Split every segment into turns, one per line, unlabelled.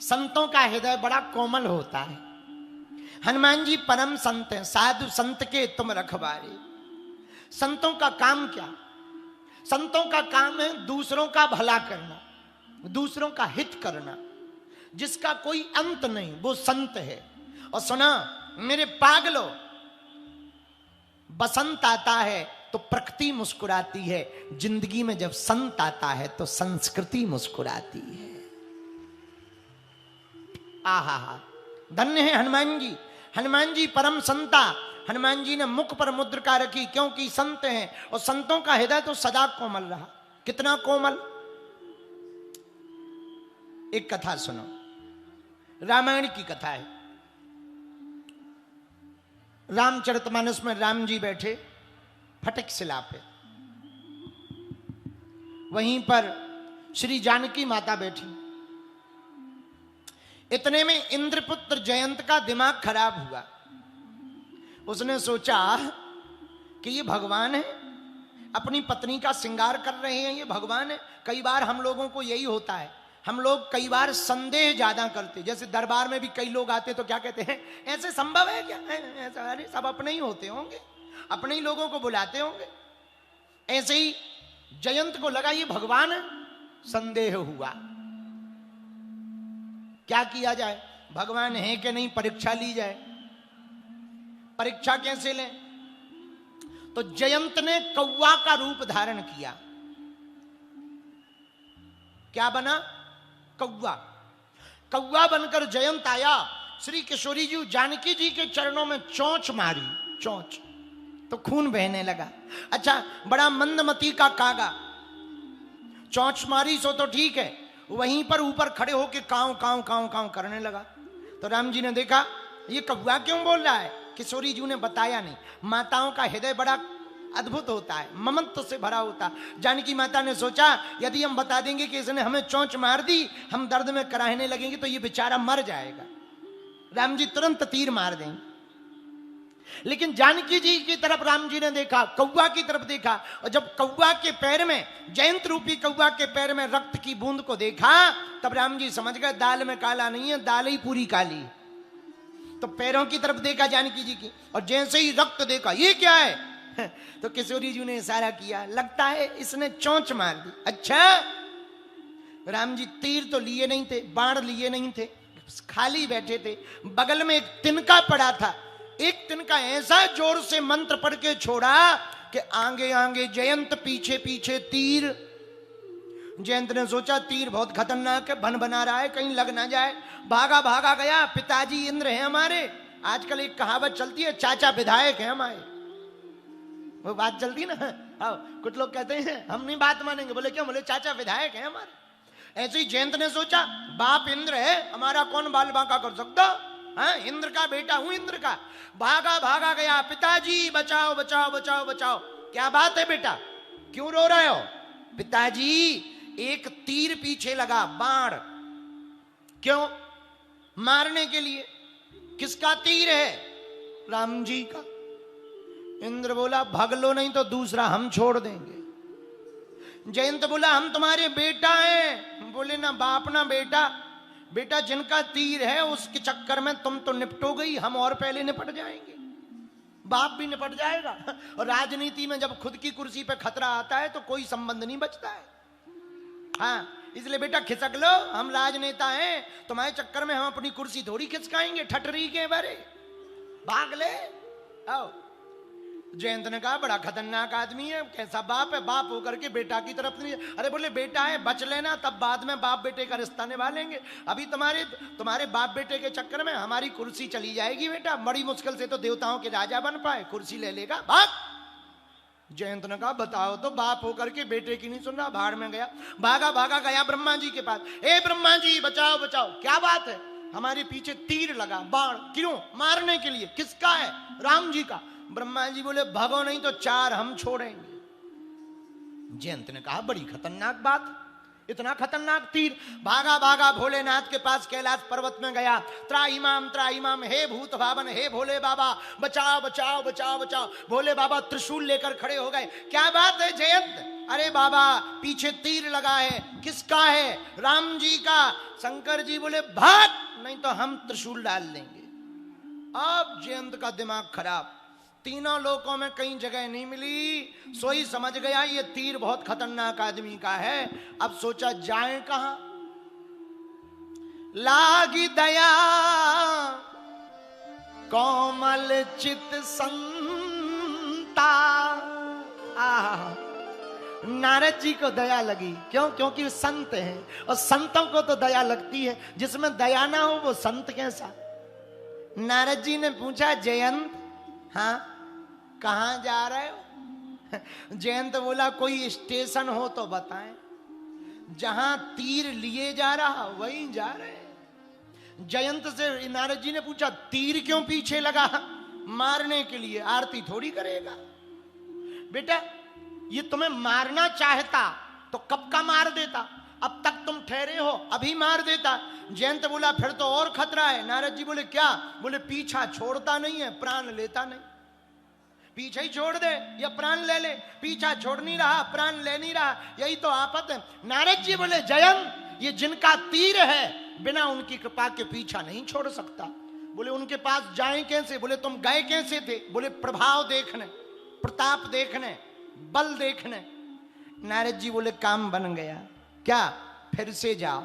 संतों का हृदय बड़ा कोमल होता है। हनुमान जी परम संत हैं, साधु संत के तुम रखवारे। संतों का काम क्या? संतों का काम है दूसरों का भला करना, दूसरों का हित करना। जिसका कोई अंत नहीं वो संत है। और सुना मेरे पागलों, बसंत आता है तो प्रकृति मुस्कुराती है, जिंदगी में जब संत आता है तो संस्कृति मुस्कुराती है। आहा हा, धन्य है हनुमान जी। हनुमान जी परम संता। हनुमान जी ने मुख पर मुद्रिका रखी क्योंकि संत हैं, और संतों का हृदय तो सदा कोमल रहा। कितना कोमल। एक कथा सुनो, रामायण की कथा है। रामचरितमानस में राम जी बैठे फटक शिला पे, वहीं पर श्री जानकी माता बैठी। इतने में इंद्रपुत्र जयंत का दिमाग खराब हुआ। उसने सोचा कि ये भगवान है, अपनी पत्नी का श्रृंगार कर रहे हैं, ये भगवान है। कई बार हम लोगों को यही होता है, हम लोग कई बार संदेह ज्यादा करते। जैसे दरबार में भी कई लोग आते तो क्या कहते हैं, ऐसे संभव है क्या? ऐसा अरे सब अपने ही होते होंगे, अपने ही लोगों को बुलाते होंगे। ऐसे ही जयंत को लगा ये भगवान है, संदेह हुआ। क्या किया जाए, भगवान है कि नहीं परीक्षा ली जाए। परीक्षा कैसे लें? तो जयंत ने कौवा का रूप धारण किया। क्या बना? कौवा। कौवा बनकर जयंत आया, श्री किशोरी जी जानकी जी के चरणों में चोंच मारी, चोंच तो खून बहने लगा। अच्छा, बड़ा मंदमती का कागा, चोंच मारी सो तो ठीक है, वहीं पर ऊपर खड़े होकर कांव कांव कांव कांव करने लगा। तो राम जी ने देखा ये कौवा क्यों बोल रहा है। किशोरी जी ने बताया नहीं। माताओं का हृदय बड़ा अद्भुत होता है, ममत्व से भरा होता। जानकी माता ने सोचा यदि हम बता देंगे कि इसने हमें चोंच मार दी, हम दर्द में कराहने लगेंगे तो ये बेचारा मर जाएगा। राम जी तुरंत तीर मार देंगे। लेकिन जानकी जी की तरफ राम जी ने देखा, कौवा की तरफ देखा, और जब कौवा के पैर में, जयंत रूपी कौवा के पैर में रक्त की बूंद को देखा, तब राम जी समझ गए दाल में काला नहीं है, दाल ही पूरी काली। तो पैरों की तरफ देखा जानकी जी की, और जैसे ही रक्त देखा ये क्या है, तो किशोरी जी ने इशारा किया, लगता है इसने चोंच मार दी। अच्छा, राम जी तीर तो लिए नहीं थे, बाण लिए नहीं थे, खाली बैठे थे। बगल में एक तिनका पड़ा था, एक तिनका ऐसा जोर से मंत्र पढ़ के छोड़ा कि आगे आगे जयंत, पीछे पीछे तीर। जयंत ने सोचा तीर बहुत खतरनाक है, भन बना रहा है, कहीं लग ना जाए। भागा भागा गया। पिताजी इंद्र हैं हमारे। आजकल एक कहावत चलती है, चाचा विधायक है हमारे, वो बात चलती ना। आओ, कुछ लोग कहते हैं हम नहीं बात मानेंगे, बोले क्यों? बोले चाचा विधायक है हमारे। ऐसे ही जयंत ने सोचा बाप इंद्र है हमारा, कौन बाल बांका कर सकता? हाँ, इंद्र का बेटा हूं, इंद्र का। भागा भागा गया, पिताजी बचाओ बचाओ बचाओ बचाओ। क्या बात है बेटा, क्यों रो रहे हो? पिताजी एक तीर पीछे लगा, बाण। क्यों? मारने के लिए। किसका तीर है? राम जी का। इंद्र बोला भाग लो, नहीं तो दूसरा हम छोड़ देंगे। जयंत बोला हम तुम्हारे बेटा हैं। बोले ना बाप ना बेटा। बेटा जिनका तीर है उसके चक्कर में तुम तो निपटो गई, हम और पहले निपट जाएंगे, बाप भी निपट जाएगा। और राजनीति में जब खुद की कुर्सी पे खतरा आता है तो कोई संबंध नहीं बचता है। हाँ, इसलिए बेटा खिसक लो, हम राजनेता हैं, तुम्हारे चक्कर में हम अपनी कुर्सी थोड़ी खिसकाएंगे ठटरी के बारे, भाग ले आओ। जयंत ने कहा बड़ा खतरनाक आदमी है, कैसा बाप है, बाप होकर के बेटा की तरफ नहीं। अरे बोले बेटा है, बच लेना, तब बाद में बाप बेटे का रिश्ता निभा लेंगे। अभी तुम्हारे बाप बेटे के चक्कर में हमारी कुर्सी चली जाएगी बेटा, बड़ी मुश्किल से तो देवताओं के राजा बन पाए, कुर्सी ले लेगा, भाग। जयंत ने कहा बताओ तो, बाप होकर के बेटे की नहीं सुन रहा, भाड़ में गया। भागा भागा गया ब्रह्मा जी के पास। ए ब्रह्मा जी बचाओ बचाओ, क्या बात है? हमारे पीछे तीर लगा, बाण। क्यों? मारने के लिए। किसका है? राम जी का। ब्रह्मा जी बोले भगो नहीं तो चार हम छोड़ेंगे। जयंत ने कहा बड़ी खतरनाक बात, इतना खतरनाक तीर। भागा भागा भोलेनाथ के पास कैलाश पर्वत में गया। त्राईमाम, हे भूत भावन, हे भोले बाबा, बचाओ बचाओ बचाओ बचाओ। भोले बाबा त्रिशूल लेकर खड़े हो गए। क्या बात है जयंत? अरे बाबा पीछे तीर लगा है। किसका है? राम जी का। शंकर जी बोले भाग, नहीं तो हम त्रिशूल डाल देंगे। अब जयंत का दिमाग खराब। तीनों लोकों में कहीं जगह नहीं मिली। सोई समझ गया ये तीर बहुत खतरनाक आदमी का है। अब सोचा जाए कहां। लागी दया कोमल चित संता। नारद जी को दया लगी। क्यों? क्योंकि संत हैं और संतों को तो दया लगती है। जिसमें दया ना हो वो संत कैसा। नारद जी ने पूछा जयंत, हाँ कहां जा रहे हो? जयंत बोला कोई स्टेशन हो तो बताएं। जहां तीर लिए जा रहा वहीं जा रहे। जयंत से नारद जी ने पूछा तीर क्यों पीछे लगा? मारने के लिए। आरती थोड़ी करेगा बेटा। ये तुम्हें मारना चाहता तो कब का मार देता। अब तक तुम ठहरे हो, अभी मार देता। जयंत बोला फिर तो और खतरा है। नारद जी बोले क्या? बोले पीछा छोड़ता नहीं है, प्राण लेता नहीं। पीछे ही छोड़ दे या प्राण ले ले। पीछा छोड़ नहीं रहा, प्राण ले नहीं रहा, यही तो आफत है। नारद जी बोले जयंत ये जिनका तीर है बिना उनकी कृपा के पीछा नहीं छोड़ सकता। बोले उनके पास जाएं कैसे? बोले तुम गए कैसे थे? बोले प्रभाव देखने, प्रताप देखने, बल देखने। नारद जी बोले काम बन गया। क्या? फिर से जाओ।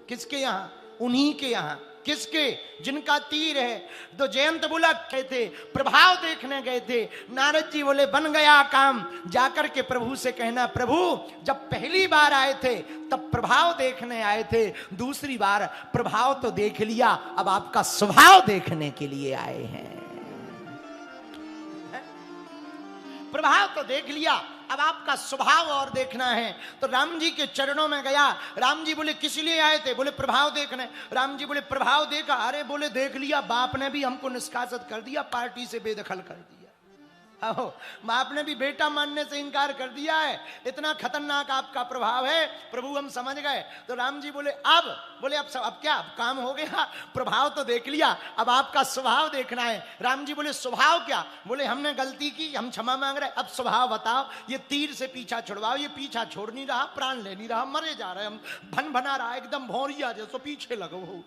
किसके यहां? उन्हीं के यहां। किसके? जिनका तीर है। तो जयंत बोला गए थे, प्रभाव देखने गए थे। नारद जी बोले बन गया काम। जाकर के प्रभु से कहना प्रभु जब पहली बार आए थे तब प्रभाव देखने आए थे, दूसरी बार प्रभाव तो देख लिया, अब आपका स्वभाव देखने के लिए आए हैं। प्रभाव तो देख लिया, अब आपका स्वभाव और देखना है। तो राम जी के चरणों में गया। राम जी बोले किस लिए आए थे? बोले प्रभाव देखने। राम जी बोले प्रभाव देखा? अरे बोले देख लिया, बाप ने भी हमको निष्कासित कर दिया, पार्टी से बेदखल कर दिया। अहो बाप ने भी बेटा मानने से इनकार कर दिया है। इतना खतरनाक आपका प्रभाव है। प्रभु हम समझ गए। तो राम जी बोले अब? बोले अब क्या? अब काम हो गया, प्रभाव तो देख लिया, अब आपका स्वभाव देखना है। राम जी बोले स्वभाव क्या? बोले हमने गलती की, हम क्षमा मांग रहे, अब स्वभाव बताओ। ये तीर से पीछा छुड़वाओ। ये पीछा छोड़ नहीं रहा, प्राण ले नहीं रहा, मरे जा रहे हम, भन भना रहा, एकदम भौरिया जैसो पीछे लगो हो।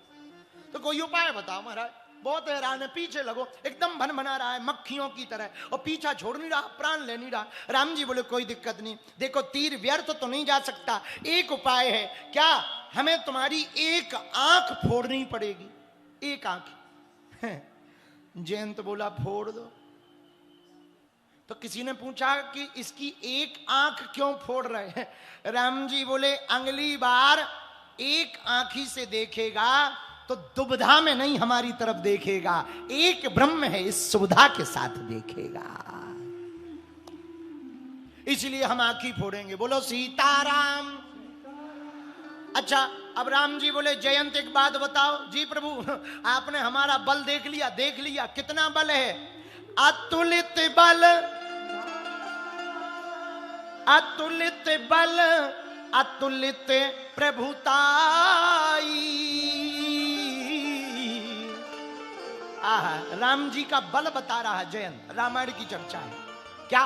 तो कोई उपाय बताओ महाराज। बहुत हैरान है, पीछे लगो, एकदम भन बना रहा है मक्खियों की तरह, और पीछा छोड़ नहीं रहा, प्राण ले नहीं रहा। राम जी बोले कोई दिक्कत नहीं, देखो तीर व्यर्थ तो नहीं जा सकता, एक उपाय है। क्या? हमें तुम्हारी एक आंख फोड़नी पड़ेगी। एक आंख। जयंत बोला फोड़ दो। तो किसी ने पूछा कि इसकी एक आंख क्यों फोड़ रहे हैं? राम जी बोले अगली बार एक आंखी से देखेगा तो दुविधा में नहीं हमारी तरफ देखेगा, एक ब्रह्म है इस सुविधा के साथ देखेगा, इसलिए हम आंखी फोड़ेंगे। बोलो सीताराम। अच्छा अब राम जी बोले जयंत एक बात बताओ। जी प्रभु आपने हमारा बल देख लिया। देख लिया? कितना बल है? अतुलित बल, अतुलित बल, अतुलित प्रभुताई। राम जी का बल बता रहा है जयंत। रामायण की चर्चा है। क्या?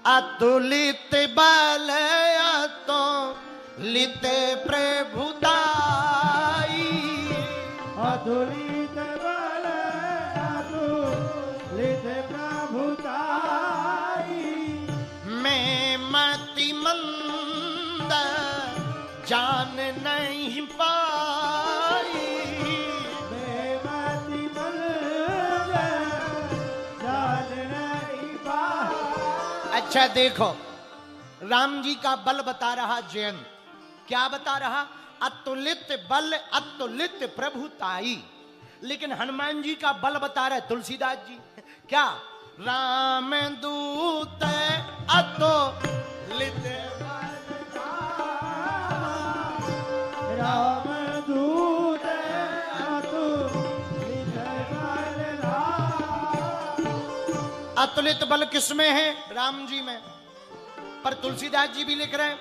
अतुलित बल, अतुलित प्रभुताई,
अतुलित बल, अतुलित प्रभुताई।
मैं मति मंद जान नहीं पाई, अच्छा देखो राम जी का बल बता रहा जयंत। क्या बता रहा? अतुलित बल, अतुलित प्रभुताई। लेकिन हनुमान जी का बल बता रहे तुलसीदास जी। क्या? राम दूत अतुलित,
राम दूत अतुलित बल।
अतुलित बल किसमें है? राम जी में। पर तुलसीदास जी भी लिख रहे हैं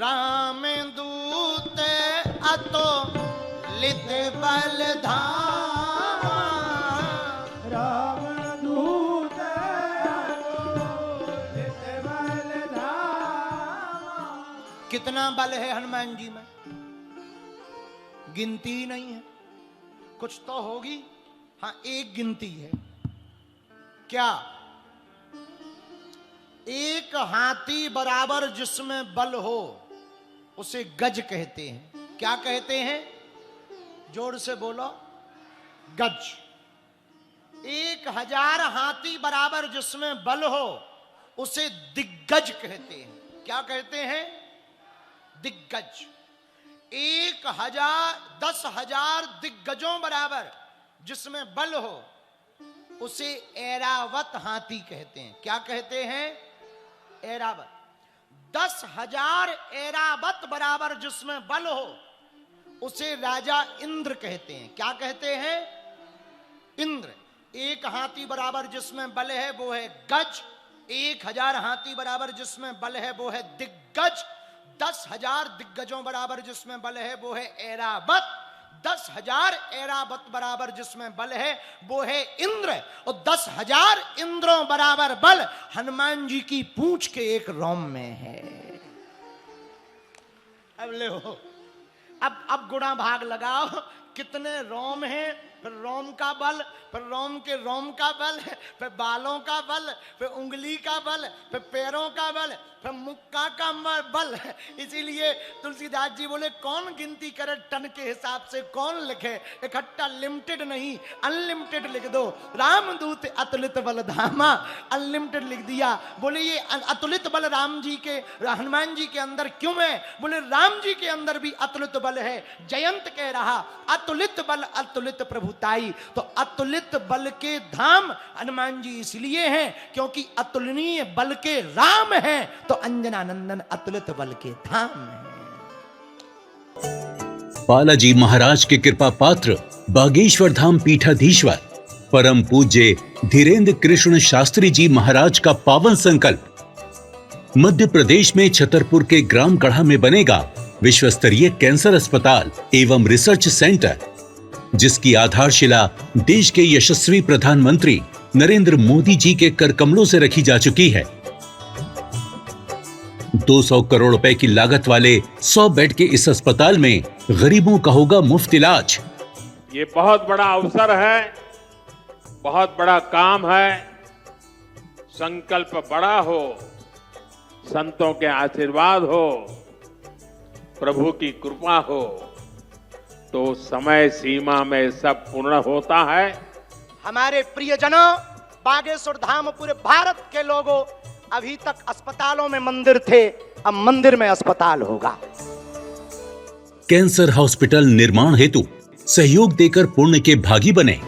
राम दूत अतुलित बल धामा।
राम दूत अतुलित बल धामा।
कितना बल है हनुमान जी में, गिनती ही नहीं है। कुछ तो होगी, हाँ एक गिनती है। क्या? एक हाथी बराबर जिसमें बल हो उसे गज कहते हैं। क्या कहते हैं? जोर से बोलो, गज। 1000 हाथी बराबर जिसमें बल हो उसे दिग्गज कहते हैं। क्या कहते हैं? दिग्गज। 10,000 दिग्गजों बराबर जिसमें बल हो उसे ऐरावत हाथी कहते हैं। क्या कहते हैं? ऐरावत। 10,000 ऐरावत बराबर जिसमें बल हो उसे राजा इंद्र कहते हैं। क्या कहते हैं? इंद्र। 1 हाथी बराबर जिसमें बल है वो है गज। 1000 हाथी बराबर जिसमें बल है वो है दिग्गज। 10,000 दिग्गजों बराबर जिसमें बल है वो है ऐरावत। 10,000 ऐरावत बराबर जिसमें बल है वो है इंद्र। और 10,000 इंद्रों बराबर बल हनुमान जी की पूंछ के एक रोम में है। अब ले हो, अब गुणा भाग लगाओ, कितने रोम हैं, फिर रोम का बल, फिर रोम के रोम का बल, फिर बालों का बल, फिर उंगली का बल, फिर पैरों का बल, फिर मुक्का का बल। इसीलिए तुलसीदास जी बोले कौन गिनती करे टन के हिसाब से, कौन लिखे इकट्ठा, लिमिटेड नहीं अनलिमिटेड लिख दो। रामदूत अतुलित बल धामा, अनलिमिटेड लिख दिया। बोले ये अतुलित बल राम जी के, हनुमान जी के अंदर क्यों है? बोले राम जी के अंदर भी अतुलित बल है। जयंत कह रहा अतुलित बल अतुलित प्रभुताई। तो अतुलित बल के धाम हनुमान जी इसलिए हैं क्योंकि अतुलनीय बल के राम हैं, तो अंजनानंदन अतुलित बल के धाम हैं।
बालाजी महाराज के कृपा पात्र बागेश्वर धाम पीठाधीश्वर परम पूज्य धीरेन्द्र कृष्ण शास्त्री जी महाराज का पावन संकल्प। मध्य प्रदेश में छतरपुर के ग्राम गढ़ा में बनेगा विश्व स्तरीय कैंसर अस्पताल एवं रिसर्च सेंटर, जिसकी आधारशिला देश के यशस्वी प्रधानमंत्री नरेंद्र मोदी जी के कर कमलों से रखी जा चुकी है। 200 करोड़ रुपए की लागत वाले 100 बेड के इस अस्पताल में गरीबों का होगा मुफ्त इलाज।
ये बहुत बड़ा अवसर है, बहुत बड़ा काम है। संकल्प बड़ा हो, संतों के आशीर्वाद हो, प्रभु की कृपा हो, तो समय सीमा में सब पूर्ण होता है।
हमारे प्रियजनों, बागेश्वर धाम पूरे भारत के लोगों, अभी तक अस्पतालों में मंदिर थे, अब मंदिर में अस्पताल होगा।
कैंसर हॉस्पिटल निर्माण हेतु सहयोग देकर पुण्य के भागी बने